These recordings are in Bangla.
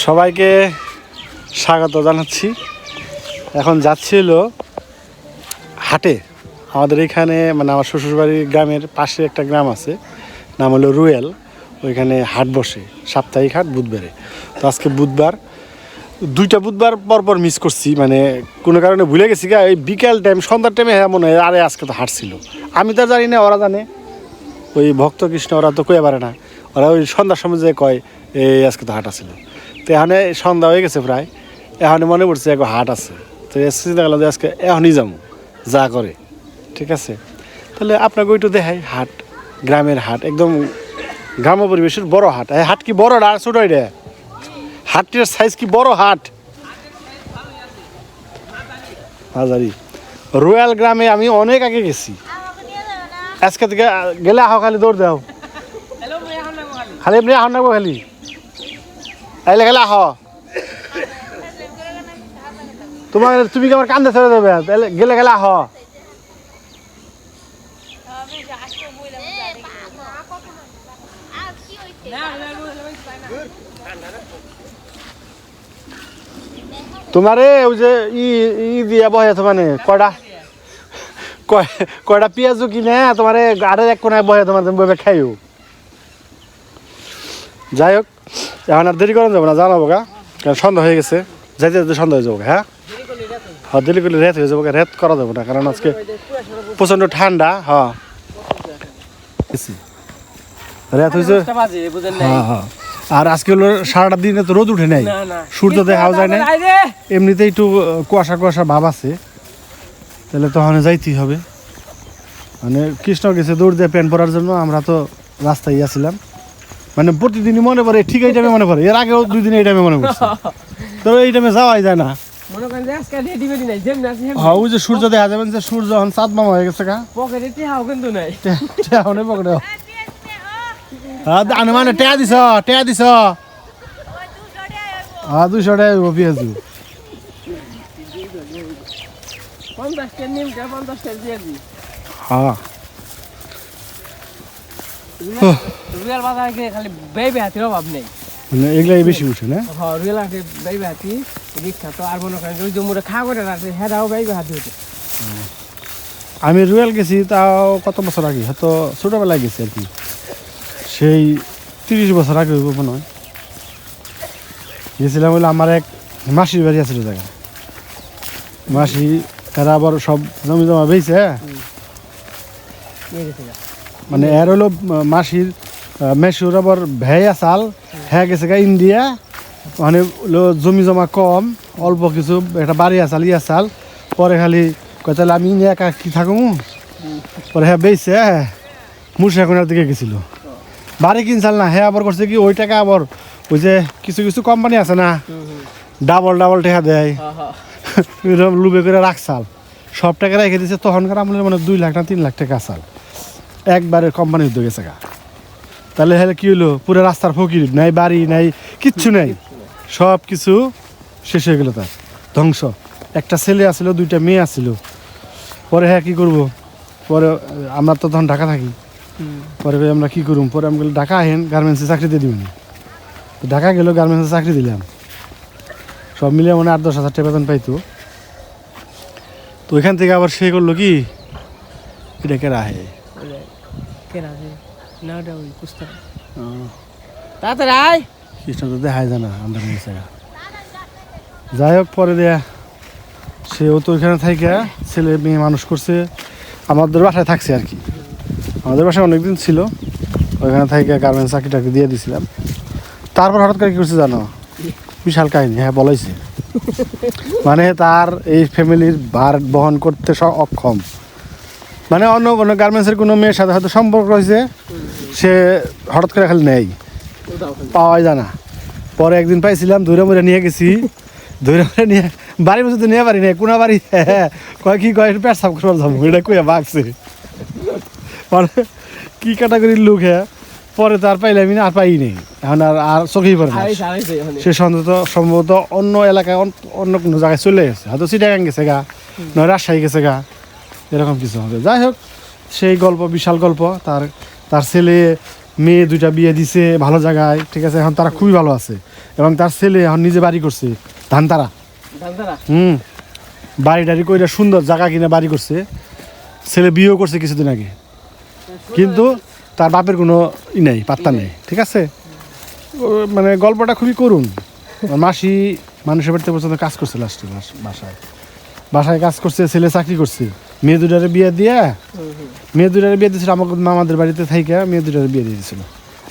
সবাইকে স্বাগত জানাচ্ছি। এখন যাচ্ছিল হাটে। আমাদের এখানে মানে আমার শ্বশুরবাড়ির গ্রামের পাশে একটা গ্রাম আছে, নাম হলো রুয়েল। ওইখানে হাট বসে, সাপ্তাহিক হাট বুধবারে। তো আজকে বুধবার, 2টা বুধবার পরপর মিস করছি, মানে কোনো কারণে ভুলে গেছি গা। এই বিকেল টাইম, সন্ধ্যার টাইমে হ্যাঁ মনে হয় আরে আজকে তো হাট ছিল। আমি তো জানি না, ওরা জানে। ওই ভক্ত কৃষ্ণ ওরা তো কয়ে পারে না, ওরা ওই সন্ধ্যার সময় যে কয় এই আজকে তো হাট ছিল। তো এখানে সন্ধ্যা হয়ে গেছে প্রায়, এখানে মনে পড়ছে এক হাট আছে। তো চিন্তা করলাম যে আজকে এখনই যাবো যা করে, ঠিক আছে। তাহলে আপনাকে ওইটু দেখাই হাট, গ্রামের হাট, একদম গ্রাম্য পরিবেশের বড় হাট। এই হাট কি বড় না ছোট? এটা হাটটির সাইজ কি বড়? হাট হাজারি রয়্যাল গ্রামে আমি অনেক আগে গেছি। আজকে থেকে গেলে আহ খালি দৌড় দাও, খালি এমনি আহ নাকবো, খালি আইলে গেলে আহ। তুমি কি আমার কান্দে ছেড়ে দেবে? গেলে গেলে আহ। তোমারে ওই যে ই দিয়া বহে তো, মানে কয়টা পেঁয়াজও কিনে তোমারে আরের এক কোনায় বহে তোমার বইবে খাইও। যাই হোক, এখন আর দেরি করেন যাবো না, জানাবো গা, কারণ সন্ধ্যা হয়ে গেছে। যাইতে যাইতে সন্ধ্যা হয়ে যাবো। হ্যাঁ হ্যাঁ, দেরি করলে রেত হয়ে যাবো, রেত করা যাবো না, কারণ আজকে প্রচন্ড ঠান্ডা। হ্যাঁ রেত হয়েছে। হ্যাঁ হ্যাঁ, আর আজকে হলো সারাটা দিনে তো রোদ উঠে নাই, সূর্য দেখাও যায় না, এমনিতে একটু কুয়াশা কুয়াশা ভাব আছে। তাহলে তখন যাইতেই হবে। মানে কৃষ্ণ গেছে দৌড় দিয়ে প্যান্ট পরার জন্য, আমরা তো রাস্তায় আসছিলাম। মানে প্রতিদিনই মনে পড়ে, ঠিক এই টাইমে মনে পড়ে। এর আগেও 2 দিন এই টাইমে মনে পড়ছে, তো এই টাইমে যাওয়াই যায় না। হ্যাঁ, ওই যে সূর্য দেখা যাবেন, যে সূর্য এখন চাঁদ মামা হয়ে গেছে গা। পকেটে মানে টেয়া দিছ, টেয়া দিছ। হ্যাঁ 200 টাকা পেঁয়াজ। হ্যাঁ এগুলাই বেশি উঠে না। আমি রুয়েল গেছি তাও কত বছর আগে, হয়তো ছোটবেলায় গেছি আর কি, সেই 30 বছর আগে হইব মনে হয়। গেছিলাম বলে আমার এক মাসির বাড়ি আছে জায়গা। মাসি এরা আবার সব জমি জমা বেয়েছে, মানে এর হলো মাসির মেশুর আবার ভেয়া চাল হ্যাঁ গেছে গা ইন্ডিয়া। মানে জমি জমা কম, অল্প কিছু একটা বাড়ি আসাল ইয়া চাল। পরে খালি কয় তাহলে আমি একা কি থাকুম, পরে হ্যাঁ বেয়েছে মুর্শিদাবাদের দিকে গেছিল। বাড়ি কিনছাল না, হ্যাঁ আবার করছে কি ওই টাকা আবার ওই যে কিছু কিছু কোম্পানি আছে না, ডাবল টাকা দেয়, লুবে করে রাখছাল, সব টাকা রেখে দিচ্ছে। তখনকার আমলের মানে 2 লাখ না 3 লাখ টাকা আসাল একবারে কোম্পানি উদ্যোগ গেছে গা। তাহলে হলে কি হলো, পুরো রাস্তার ফকির, নাই বাড়ি নাই কিচ্ছু নাই, সব কিছু শেষ হয়ে গেল, তার ধ্বংস। একটা ছেলে আসছিল, 2টা মেয়ে আসছিল। পরে হ্যাঁ কি করবো, পরে আমরা তো তখন ঢাকা থাকি। পরে আমরা কি করুম, পরে আমি ঢাকা আহেন গার্মেন্টসে চাকরি দিয়ে দিবেন। ঢাকা গেল, গার্মেন্টসে চাকরি দিলাম, সব মিলিয়ে মানে 8-10 হাজার টাকা বেতন পাইতো। তো ওইখান থেকে আবার সে করলো কি, এটা কে রাহে কৃষ্ণ তো দেখায় জানা আমরা। যাই হোক, পরে দেয়া সেও তো ওইখানে থাইকা ছেলে মেয়ে মানুষ করছে, আমাদের বাসায় থাকছে আর কি। আমাদের বাসায় অনেকদিন ছিল, ওইখানে থাইকা গার্মেন্টস চাকরি দিয়ে দিয়েছিলাম। তারপর হঠাৎ করে কি করছে জানো, বিশাল কাহিনী। হ্যাঁ বলাইছে, মানে তার এই ফ্যামিলির ভার বহন করতে অক্ষম। মানে অন্য কোনো গার্মেন্টসের কোনো মেয়ের সাথে হয়তো সম্পর্ক হয়েছে, সে হঠাৎ করে খালি নেই, পাওয়াই যায় না। পরে একদিন পাইছিলাম, ধরে মরে নিয়ে গেছি, ধরে মরে নিয়ে বাড়ির মধ্যে নিয়ে পারি নাই, কোনো বাড়ি কয় কি কয় পেট সাফ করবার যাবো, এটা কইয়া ভাগছে। পরে কি ক্যাটাগরির লোক, হ্যাঁ পরে তো আর পাইলাম না, আর পাই নেই, এখন আর চোখেই পড়ে না। সে সম্ভবত অন্য এলাকায় অন্য কোনো জায়গায় চলে গেছে, হয়তো চিটাগাং গেছে গা, নয় রাজশাহী গেছে গা, এরকম কিছু হবে। যাই হোক, সেই গল্প বিশাল গল্প। তার ছেলে মেয়ে 2টা বিয়ে দিছে ভালো জায়গায়, ঠিক আছে, এখন তারা খুবই ভালো আছে। এবং তার ছেলে এখন নিজে বাড়ি করছে ধানতারা। বাড়ি টাড়ি কইরা সুন্দর জায়গা কিনে বাড়ি করছে, ছেলে বিয়েও করছে কিছুদিন আগে, কিন্তু তার বাপের কোনো নেই, পাত্তা নেই, ঠিক আছে। মানে গল্পটা খুবই করুণ। মাসি মানুষের বাড়িতে পর্যন্ত কাজ করছে, লাস্টে বাসায় কাজ করছে, ছেলে চাকরি করছে, মেয়ে 2টারে বিয়ে দিয়েছিল আমাকে মামাদের বাড়িতে থাইকা, মেয়ে 2টারে বিয়ে দিয়ে দিয়েছিল।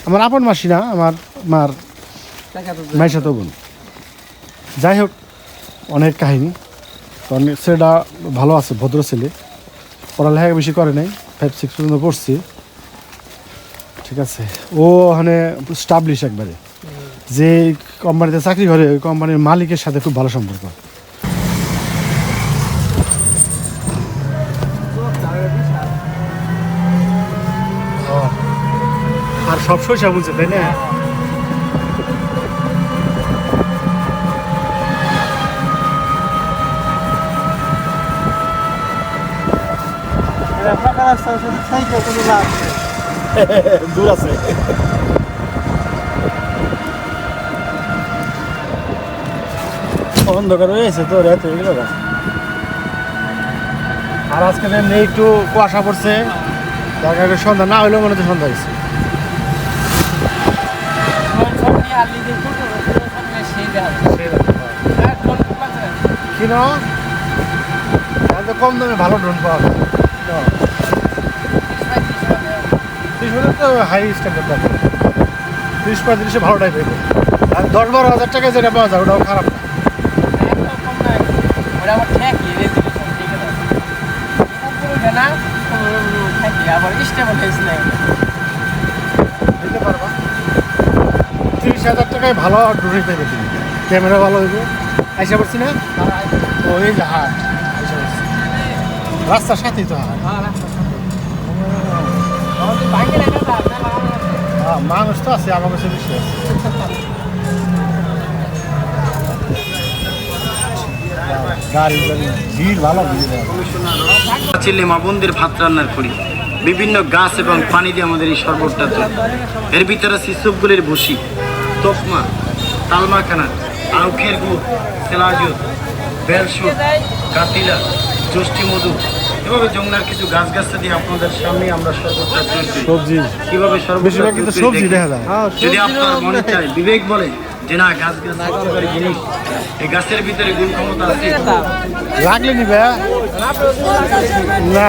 আমার আপন মাসি না, আমার মার মাইশাতো বোন। যাই হোক, অনেক কাহিনী। ছেলেটা ভালো আছে, ভদ্র ছেলে, পড়ালেখা বেশি করে নাই, 5-6 পর্যন্ত পড়ছে, ঠিক আছে। ও ওখানে স্টাবলিশ একবারে, যে কোম্পানিতে চাকরি করে ওই কোম্পানির মালিকের সাথে খুব ভালো সম্পর্ক। আর সব সইসা বুঝছে, তাই না? দূর আছে। অন্ধকার হয়ে গেছে তো, রাত হয়ে গেল। আর আজকে এমনি একটু কুয়াশা পড়ছে, তার কারণে সন্ধ্যা না হইলেও মনে হচ্ছে সন্ধ্যা হয়েছে। কিনো কম দামে ভালো ড্রোন পাওয়া যায়, তো হাই স্ট্যান্ডার্ড দাম, 30-35 ভালো টাইপ হইবে। আর 10-12 হাজার টাকা যেটা পাওয়া যায় ওটাও খারাপ না। দিতে পারবা 30,000 টাকায় ভালো ড্রোন পাইবে তুমি, ক্যামেরা ভালো হইব। আইসা পড়ছি না, ওই যে হাট রাস্তার সাথেই তো হাট। মানুষ তো আছে, আমার কাছে বেশি আছে। ভিড় ভালো, চিল্লি মা বোনদের ভাত রান্নার করি, বিভিন্ন গাছ এবং পানি দিয়ে আমাদের এই শরবতটা তৈরি। এর ভিতরে শিশুগুলির ভুসি, তোকমা, তালমাখানা, আউখের গুড়, সেলাজুদ, বেলসুদ, কাতিলা, জ্যোষ্ঠী মধু, এভাবে যমুনার কিছু গাছগাছটা দিয়ে আপনাদের সামনে আমরা শরবতটা তৈরি করি। সবজি কিভাবে বেশিরভাগ কিন্তু সবজি দেখা যায়। যদি আপনার মনে চায়, বিবেক বলে যে না গাছ জিনিস, এই গাছের ভিতরে গুণ ক্ষমতা আছে, লাগলে নিবে না।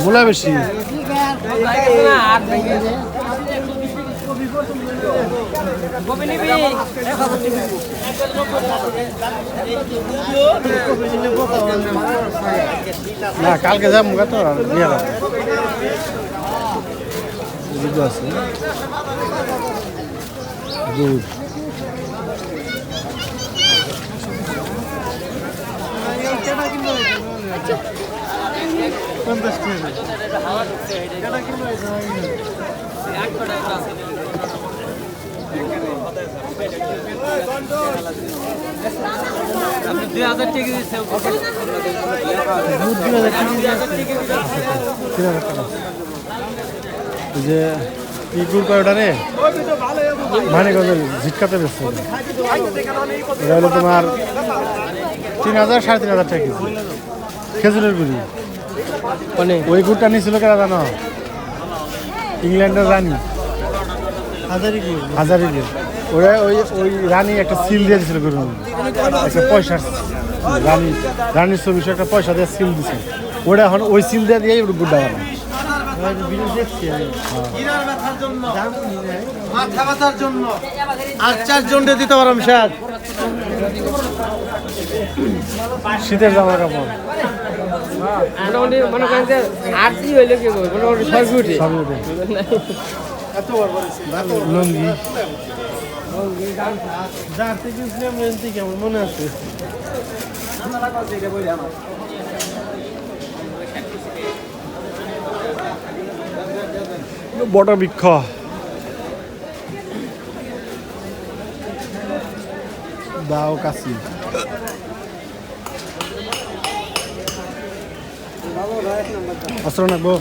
মূলা বেশি না, কালকে যাবো তো নিয়ে যাবো আছে দুধ। যে কি গুড় করে ওটা রে, মানে ঝিটকাতে বেশি, এটা হলো তোমার 3,000 3,500 টাকা কেজি খেজুরের গুড়ি। ওই গুড়টা নিয়েছিল কেনা জানো, ইংল্যান্ডের রানী হাজারি গুড়। ওরা ওই রানী একটা সিল দিয়ে দিয়েছিল গুড়, একটা পয়সা, রানীর ছবি একটা পয়সা দিয়ে সিল দিছে। ওটা এখন ওই সিল দিয়ে দিয়ে গুড়টা বানায়। দিতে পারলাম স্যার, শীতের জামা কাপড় মোটামুটি মনে করেন যে আরতি হইলে কি করবে, মোটামুটি সবই উঠে লুঙ্গি কেমন মনে আছে। বট বৃক্ষ, দাও কাছি অস্ত্র নাকবো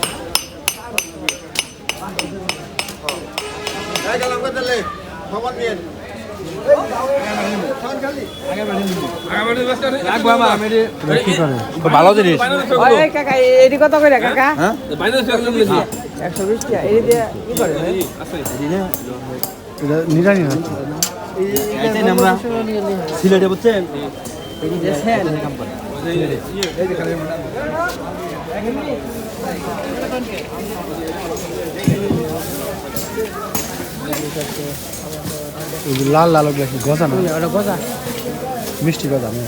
ভালো জিনিস ওই কাকা এডি কত করে কাকা 120 টাকা এডি দিয়ে কি করে এটা নিরানি না আমরা সিলেটে বুঝছেন এডি দিয়ে সেল লাল লাল গ্লাসি গজা না ওটা গজা মিষ্টি গজা না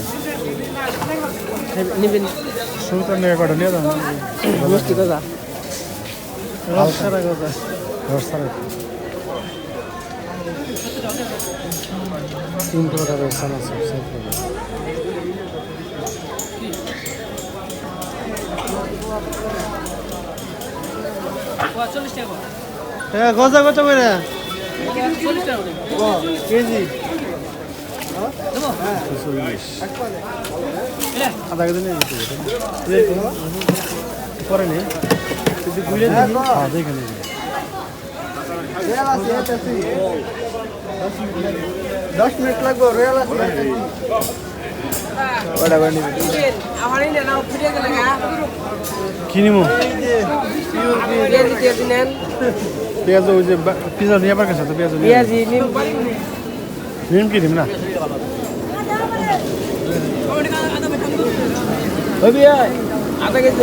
নিবেন সুলতান নিয়ে কটা নিয়ে যান মিষ্টি গজা রসারা গজা রসারা তিন প্রকারের সালাদ সব গজা কত করে কেজি আধা কেজি নিয়ে পরে নেই দেখে নেই 10 মিনিট লাগবে রেল কিনিমো পেঁয়াজ ওই যে পিজা নিয়ে আবার কাছে তো পেঁয়াজ নিম কি নিম না আধা কেজি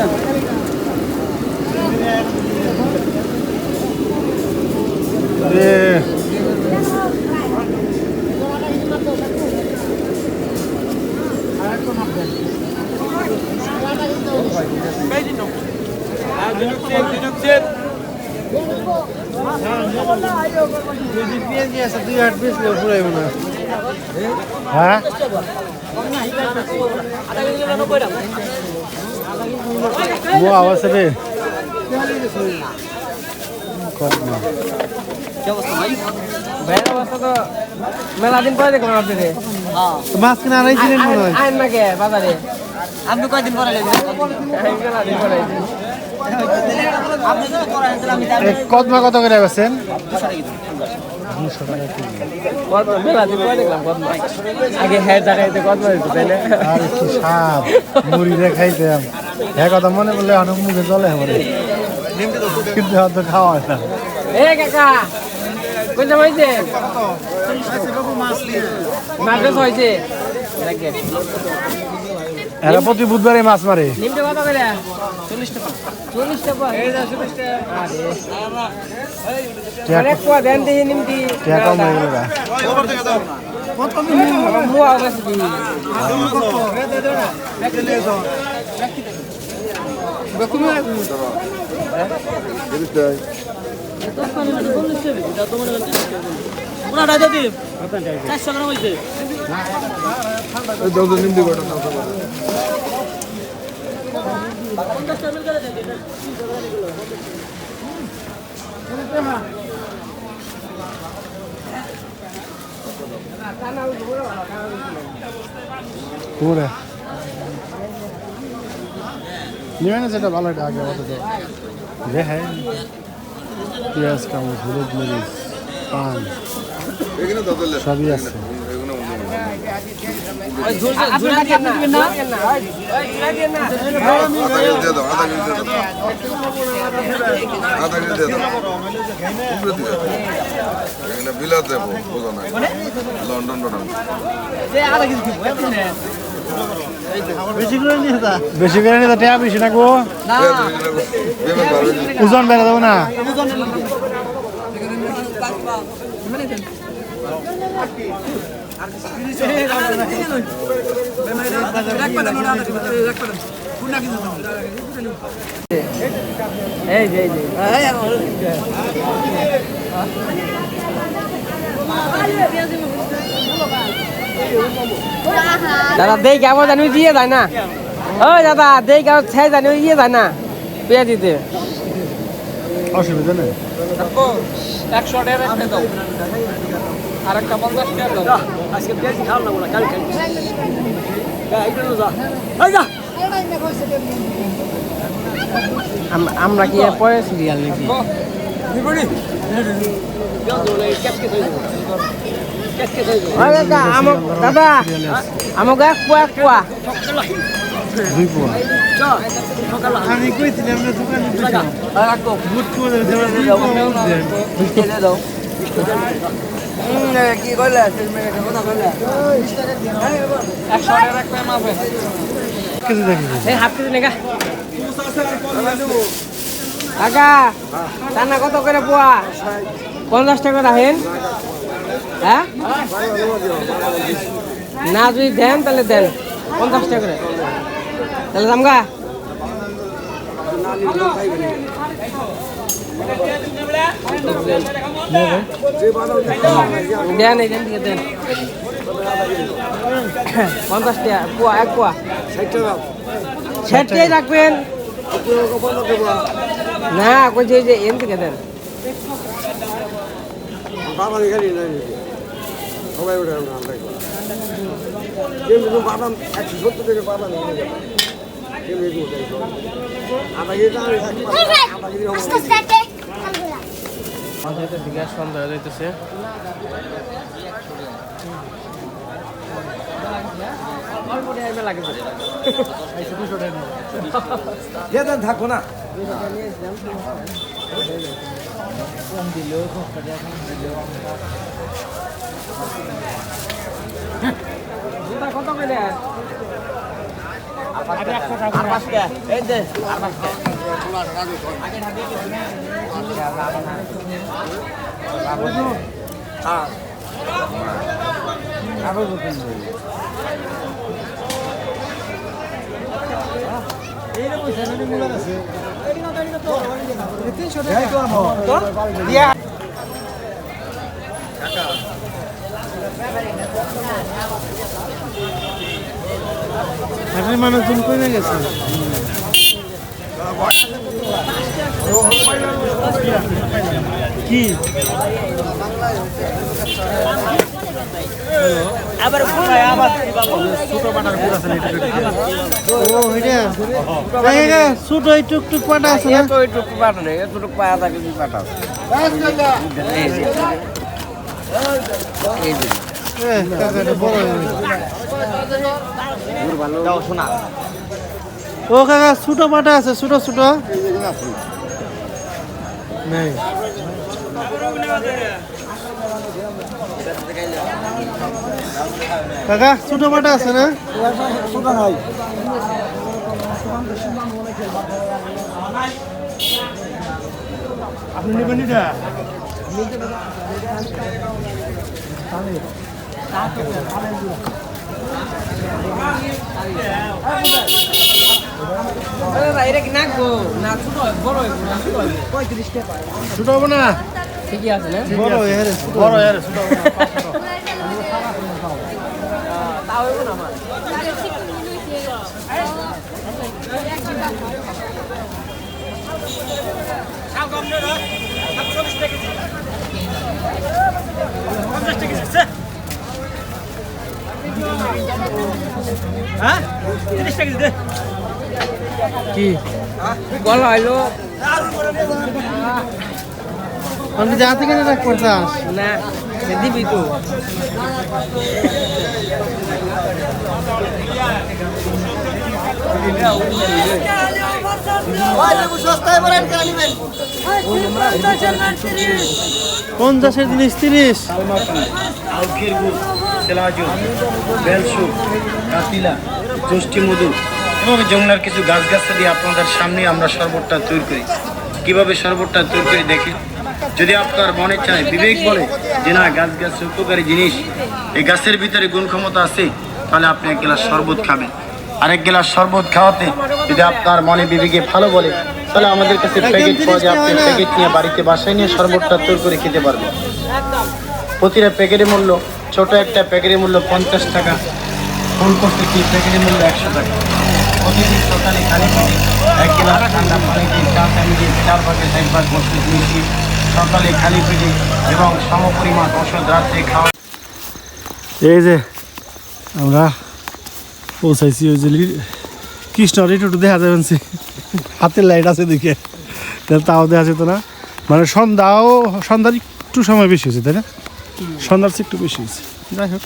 হ্যাঁ আওয়াজ রে মেলা দিন পরে দেখলাম আপনি মাছ কিনা আনাইছিলেন মনে হয় আইন নাকি বাজারে আপনি কয়দিন পরে মেলা দিন পরে আপনি যদি পরে আনছিলেন আমি কদমা কত করে বেছেন মেলা দিন পরে দেখলাম কদমা আগে হ্যাঁ জায়গায় কদমা দিত তাই না আর কি স্বাদ মুড়ি রে খাইতাম হ্যাঁ কথা মনে করলে অনেক মুখে চলে আমার কিন্তু হয়তো খাওয়া হয় না এ কাকা কোন সময় হয়েছে মাছ হয়েছে এরা প্রতি বুধবারে মাছ মারে নিমটা কত করে 40 টাকা 40 টাকা এই 40 টাকা অনেক কোয়া দেন দিই নিমটি টাকা কম হয়ে গেল মুয়া গেছে কি পুরাটা দিদি 400 গ্রাম হইছে পুরে নিয়ে না সেটা ভালো আগে অত যে হ্যাঁ পেঁয়াজ কামড় হলুদ মরিচ পান সবই আছে বেশি করে নিয়ে টাকা বেশি না গো ওজন বেড়ে দেবো না এই যে দাদা দেই কেমন জানি দিয়ে যায় না ও দাদা দেই কেমন ছেড়ে জানি ইয়ে যায় না পেঁয়াজ দিতে অসুবিধা নেই 100 টাকা দাও আর একটা 50 টাকা দাও। আজকে পেঁয়াজি খাওয়া না বলা কাল খাই এইটা যা এই যা আমরা কি এর পরে সিরিয়াল নাকি? বিপরি কেটকে থই কেটকে থই দাদা দাদা আমাকে এক পোয়া দুই পোয়া চা সকাল আমি কইছিলাম না দোকানে রাখো বুট করে দেওয়া দুই পোয়া দেন মিষ্টি দিয়ে দাও কি কইলে তুমি কথা কইলে 100 টাকা রাখবে মাপে কেজি দেখি এই হাফ কেজি নেগা কাকা দানা কত করে পোয়া 50 টাকা রাখেন হ্যাঁ না যদি দেন তাহলে দেন 50 টাকা করে তাহলে দামগা দেন এই দেন দিকে দেন 50 টাকা পোয়া এক পোয়া 60 টাকা রাখবেন না কইছে যে এন থেকে দেন বাবা এখানে নাই সবাই ওটা আমরা কিন্তু বাদাম 170 টাকা বাদাম নিয়ে যাবে কেমন এগুলো আধা কেজি আধা কেজি আমাদের দিকে সন্ধ্যা হয়ে যাইতেছে থাকো না কত করে এই দে হাটের মানুষজন কমে গেছে কি আবার আবার ছোট পাটার পুর আছে ও এটা দেখা ছোট টুকটুক পাটা আছে না তো একটু পাটা নেই একটু পায়া থাকে কি পাটা এই যে কাকা এটা বড় হয়ে গেছে। দাও শোনা ও কাকা ছোট পাটা আছে ছোট ছোট নেই কাকা ছোট পাটা আছে না সুদা নাই আপনি নেবেন এটা এটা কি নাকবো না ছোট বড় না ছোট 35 টাকা ছোট হবো না ঠিকই আছে না বড় এর বড় এর ছোট হবো না তাও হইব না আমার হ্যাঁ 30 টাকা দে কি বলো হইলো আমি যা থেকে রাখ করতাস না দিবি তো সস্তায় বলেন কেন নেবেন 50-এর জিনিস 30 আউখের গুড় সেলাজু বেলসু কাতিলা জষ্টি মধু এবং যমুনার কিছু গাছগাছরা দিয়ে আপনাদের সামনে আমরা শরবতটা তৈরি করি কিভাবে শরবতটা তৈরি করি দেখি যদি আপনার মনে চায় বিবেক বলে যে না গাছ উপকারী জিনিস এই গাছের ভিতরে গুণ ক্ষমতা আছে তাহলে আপনি এক গ্লাস শরবত খাবেন আরেক গ্লাস শরবত খাওয়াতে যদি আপনার মনে বিবেকে ভালো বলে তাহলে আমাদের কাছে প্যাকেট পাওয়া যায় আপনি প্যাকেট নিয়ে বাড়িতে বাসায় নিয়ে শরবতটা তৈরি করে খেতে পারবেন প্রতিটা প্যাকেটের মূল্য ছোট একটা প্যাকেটের মূল্য 50 টাকা ফুল প্রত্যেকটি প্যাকেটের মূল্য 100 টাকা প্রতিদিন সকালে খালি পেটে এক গ্লাস ঠান্ডা পানি দিয়ে চা পানি দিয়ে 4 ভাগের 1 ভাগ বসতে দিয়েছি সকালে খালি পেটে এবং সমপরিমাণ ওষুধ রাত্রে খাওয়া এই যে আমরা পৌঁছাইছি ওই যে কৃষ্ণর একটু দেখা যাবেন হাতের লাইট আছে দিকে তাও দেখা যেত না মানে সন্ধ্যার একটু সময় বেশি হয়েছে তাই না সন্ধ্যার চেয়ে একটু বেশি হয়েছে যাই হোক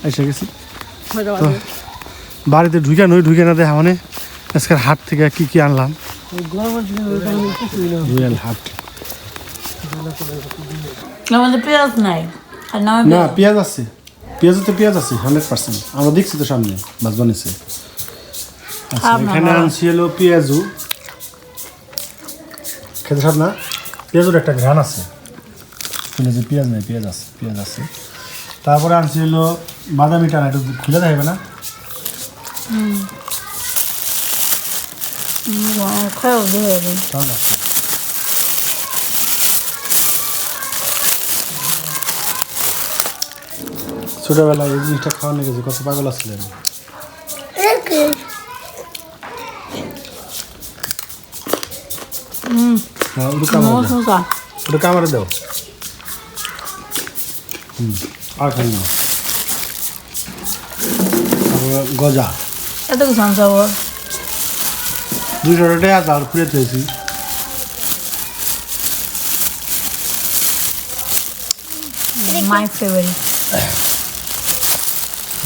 এসে গেছি তো বাড়িতে ঢুকে না দেখা মানে আজকের হাট থেকে কি কি আনলাম রয়্যাল হাট আমাদের পেঁয়াজ নাই আর না না পেঁয়াজ আছে পেঁয়াজ আছে 100% আমরা দেখছি তো সামনে মাছ বানিয়েছে আচ্ছা এখানে আনছি হলো পেঁয়াজু খেতে সব না পেঁয়াজুর একটা ঘ্রাণ আছে শুনে যে পেঁয়াজ নেই পেঁয়াজ আছে তারপরে আনছি হলো বাদামি টানা একটু খুলে দেখাবে না খাও দিয়ে তাও না ছোটবেলায় এই জিনিসটা খাওয়ানো গেছে কত পাগল আসছিলেন ওটা কামারে দাও আর খাই না গজা এত কিছু আনছে আবার 200 টাকা আছে আর খুঁড়ে পেয়েছি মাই ফেভারিট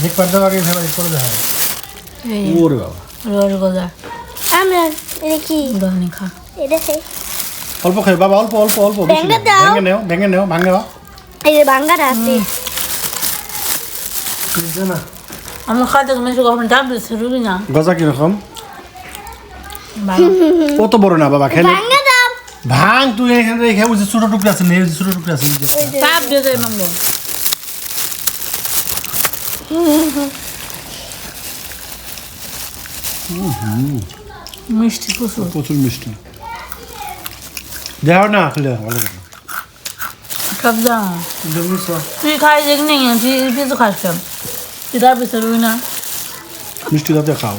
একবার দেওয়া আগে ফেভারিট করে দেখা ওরে বাবা রোজ গজা আমরা এটা কি দহনি খা এটা সেই অল্প খাই বাবা অল্প বেশি না। ভেঙে নেও ভাঙে নেওয়া এই যে বাঙ্গাটা আছে না আমরা খাইতে মেশো কখন ডাবলে শুরুই না গজা কিরকম ভালো অত বড় না বাবা খেলে বাঙ্গা দাও ভাঙ তুই এখানে রেখে ওই যে ছোট টুকরা আছে নেই ছোট টুকরা আছে চাপ দিয়ে দেয় মামু মিষ্টি প্রচুর প্রচুর মিষ্টি দেখাও না খেলে ভালো করে সব দাম তুই খাই দেখি না তুই কিছু খাস কেন তুই তার পিছনে রুই না মিষ্টি দাঁতে খাও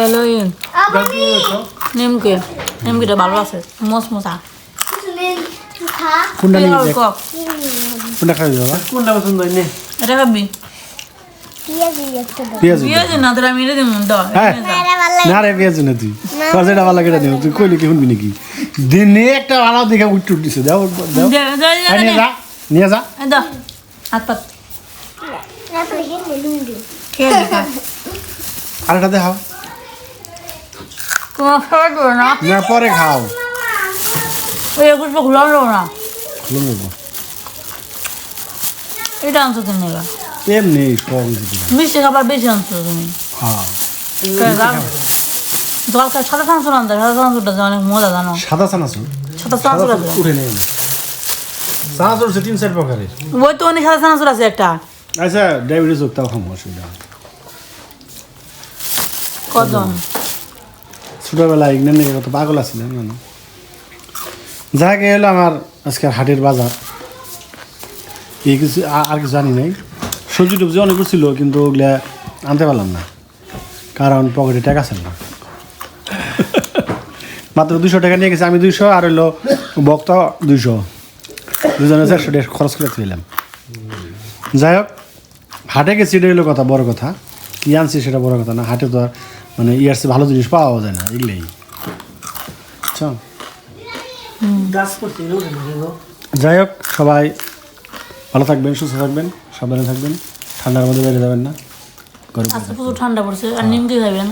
এলো নিমকিটা ভালো আছে মশা কোনটা নিয়ে দেখ কক কোনটা খাই বাবা কোনটা পছন্দ হয় নে এটা খাবি পেঁয়াজ পেঁয়াজ না তোরা মেরে দিম হ্যাঁ না রে পেঁয়াজ না তুই তোর যেটা ভালো লাগে নিও তুই কইলি কি শুনবি নাকি দিনে একটা ভালো দেখে উঠতে উঠতেছে দাও দাও নিয়ে যা হাত পাত আরেকটা দেখাও তোমার খাওয়া দেবো না না পরে খাও ওই একুশ ঘুলাম দেবো না খুলে নেবো এটা আনছো তুমি এমনি সব কিছু মিষ্টি খাবার বেশি আনছো তুমি হ্যাঁ জল খাই সাদা চানাচুর আনতে সাদা চানাচুরটা যে অনেক মজা জানো সাদা চানাচুর সাদা চানাচুর আছে উঠে নেই চানাচুর হচ্ছে 3-4 প্রকারের ওই তো অনেক সাদা চানাচুর আছে একটা আচ্ছা ডায়াবেটিস হোক তাও খাবো অসুবিধা কজন ছোটোবেলায় ইগনার নিয়ে কত পাগল আছিলেন জানো যাকে এলো আমার আজকের হাটের বাজার এই কিছু আর কিছু জানি নাই সবজি টবজি অনেক ছিল কিন্তু ওগুলা আনতে পারলাম না কারণ পকেটে টাকা ছিল না মাত্র 200 টাকা নিয়ে গেছে আমি 200 আর হলো বক্তা 200 দুজনে 400 টাকা খরচ করে ফেললাম যাই হোক হাটে গেছি এটা হলো কথা বড় কথা কি আনছি সেটা বড় কথা না হাটে তো আর মানে ইয়ার চেয়ে ভালো জিনিস পাওয়া যায় না এগুলোই আচ্ছা যাই হোক সবাই ভালো থাকবেন সুস্থ থাকবেন সাবধানে থাকবেন ঠান্ডার মধ্যে বেড়ে যাবেন না গরম আজকে প্রচুর ঠান্ডা পড়ছে আর নিমকি খাবেন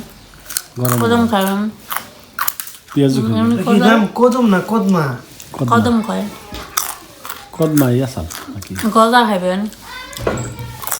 গরম কদম খাবেন পেঁয়াজ কদম না কদমা কদম খায় কদমাই আসাল নাকি গজা খাবেন